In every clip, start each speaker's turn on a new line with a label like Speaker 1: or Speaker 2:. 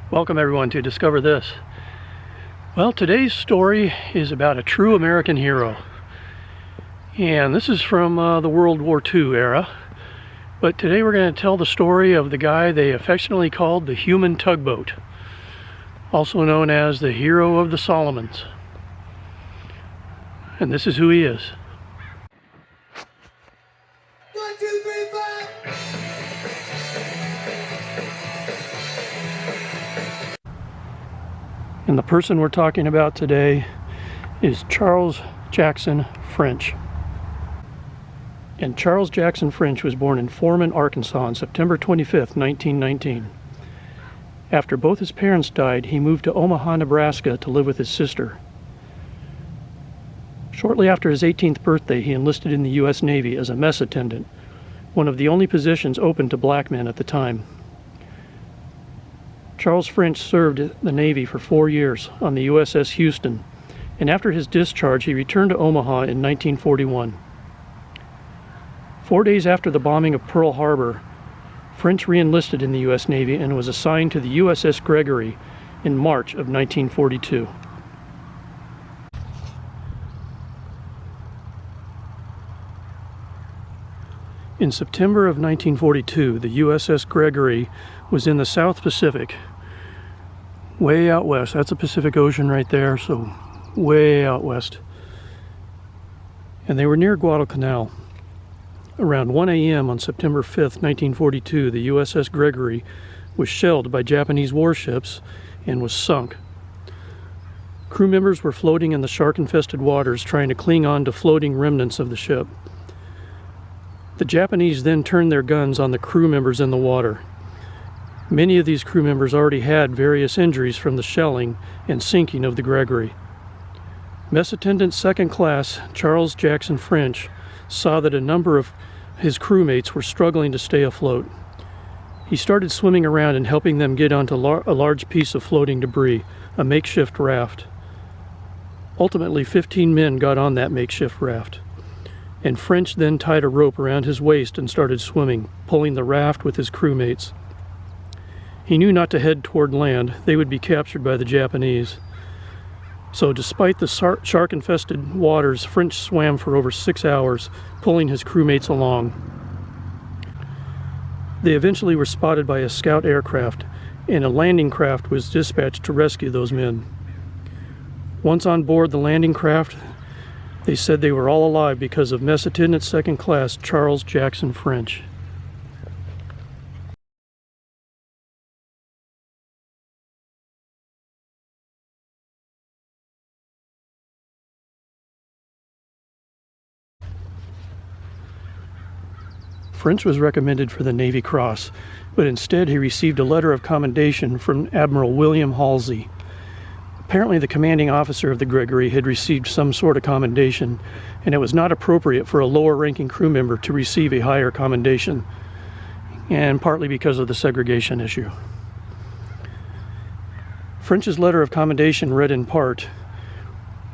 Speaker 1: Welcome everyone to Discover This. Well, today's story is about a true American hero. And this is from the World War II era. But today we're going to tell the story of the guy they affectionately called the human tugboat, also known as the hero of the Solomons. And this is who he is.
Speaker 2: 1, 2, 3, 4.
Speaker 1: And the person we're talking about today is Charles Jackson French. And Charles Jackson French was born in Foreman, Arkansas on September 25th, 1919. After both his parents died, he moved to Omaha, Nebraska to live with his sister. Shortly after his 18th birthday, he enlisted in the U.S. Navy as a mess attendant, one of the only positions open to black men at the time. Charles French served the Navy for 4 years on the USS Houston, and after his discharge he returned to Omaha in 1941. 4 days after the bombing of Pearl Harbor, French re-enlisted in the U.S. Navy and was assigned to the USS Gregory in March of 1942. In September of 1942, the USS Gregory was in the South Pacific, way out west. That's the Pacific Ocean right there, so way out west. And they were near Guadalcanal. Around 1 a.m. on September 5th, 1942, the USS Gregory was shelled by Japanese warships and was sunk. Crew members were floating in the shark-infested waters trying to cling on to floating remnants of the ship. The Japanese then turned their guns on the crew members in the water. Many of these crew members already had various injuries from the shelling and sinking of the Gregory. Mess Attendant Second Class Charles Jackson French saw that a number of his crewmates were struggling to stay afloat. He started swimming around and helping them get onto a large piece of floating debris, a makeshift raft. Ultimately, 15 men got on that makeshift raft, and French then tied a rope around his waist and started swimming, pulling the raft with his crewmates. He knew not to head toward land. They would be captured by the Japanese. So despite the shark-infested waters, French swam for over 6 hours, pulling his crewmates along. They eventually were spotted by a scout aircraft, and a landing craft was dispatched to rescue those men. Once on board the landing craft, they said they were all alive because of Mess Attendant Second Class Charles Jackson French. French was recommended for the Navy Cross, but instead he received a letter of commendation from Admiral William Halsey. Apparently the commanding officer of the Gregory had received some sort of commendation, and it was not appropriate for a lower-ranking crew member to receive a higher commendation, and partly because of the segregation issue. French's letter of commendation read in part,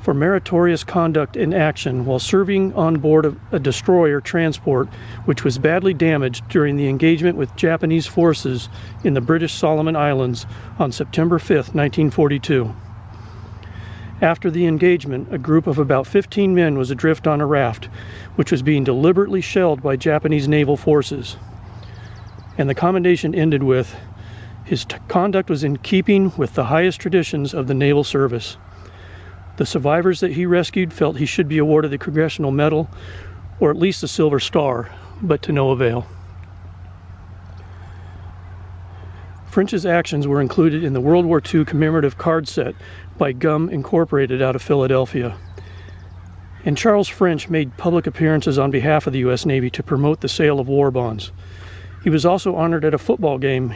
Speaker 1: "For meritorious conduct in action while serving on board a destroyer transport which was badly damaged during the engagement with Japanese forces in the British Solomon Islands on September 5th, 1942. After the engagement, a group of about 15 men was adrift on a raft, which was being deliberately shelled by Japanese naval forces." And the commendation ended with, "His conduct was in keeping with the highest traditions of the naval service. The survivors that he rescued felt he should be awarded the Congressional Medal, or at least a Silver Star, but to no avail." French's actions were included in the World War II commemorative card set by Gum Incorporated out of Philadelphia. And Charles French made public appearances on behalf of the U.S. Navy to promote the sale of war bonds. He was also honored at a football game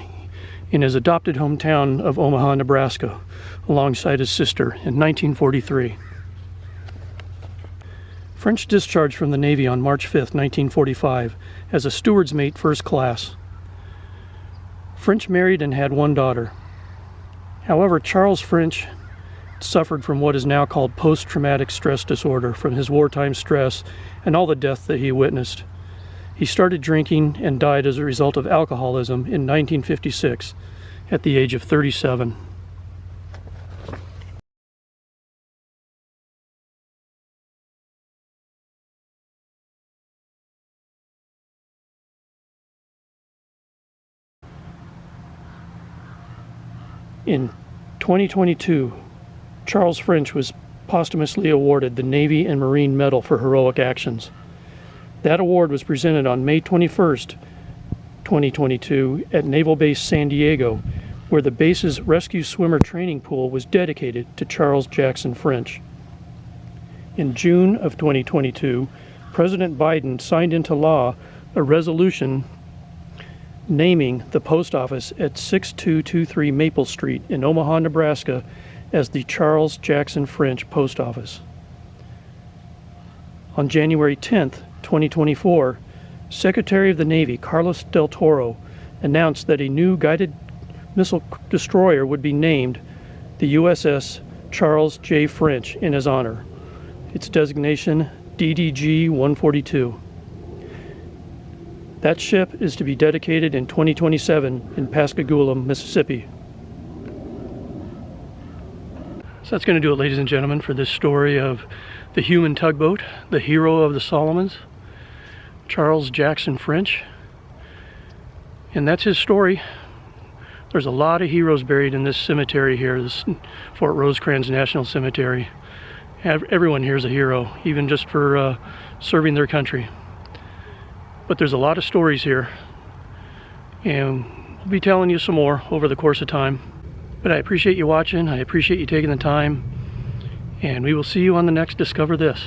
Speaker 1: in his adopted hometown of Omaha, Nebraska, alongside his sister in 1943. French discharged from the Navy on March 5, 1945, as a steward's mate first class. French married and had one daughter. However, Charles French suffered from what is now called post-traumatic stress disorder from his wartime stress and all the death that he witnessed. He started drinking and died as a result of alcoholism in 1956, at the age of 37. In 2022, Charles French was posthumously awarded the Navy and Marine Medal for heroic actions. That award was presented on May 21st, 2022 at Naval Base San Diego, where the base's rescue swimmer training pool was dedicated to Charles Jackson French. In June of 2022, President Biden signed into law a resolution naming the post office at 6223 Maple Street in Omaha, Nebraska as the Charles Jackson French Post Office. On January 10th, 2024, Secretary of the Navy Carlos Del Toro announced that a new guided missile destroyer would be named the USS Charles J. French in his honor. Its designation DDG-142. That ship is to be dedicated in 2027 in Pascagoula, Mississippi. So that's going to do it, ladies and gentlemen, for this story of the human tugboat, the hero of the Solomons, Charles Jackson French. And that's his story. There's a lot of heroes buried in this cemetery here, this Fort Rosecrans National Cemetery. Everyone here is a hero, even just for serving their country. But there's a lot of stories here, and we'll be telling you some more over the course of time. But I appreciate you watching, I appreciate you taking the time, and we will see you on the next Discover This.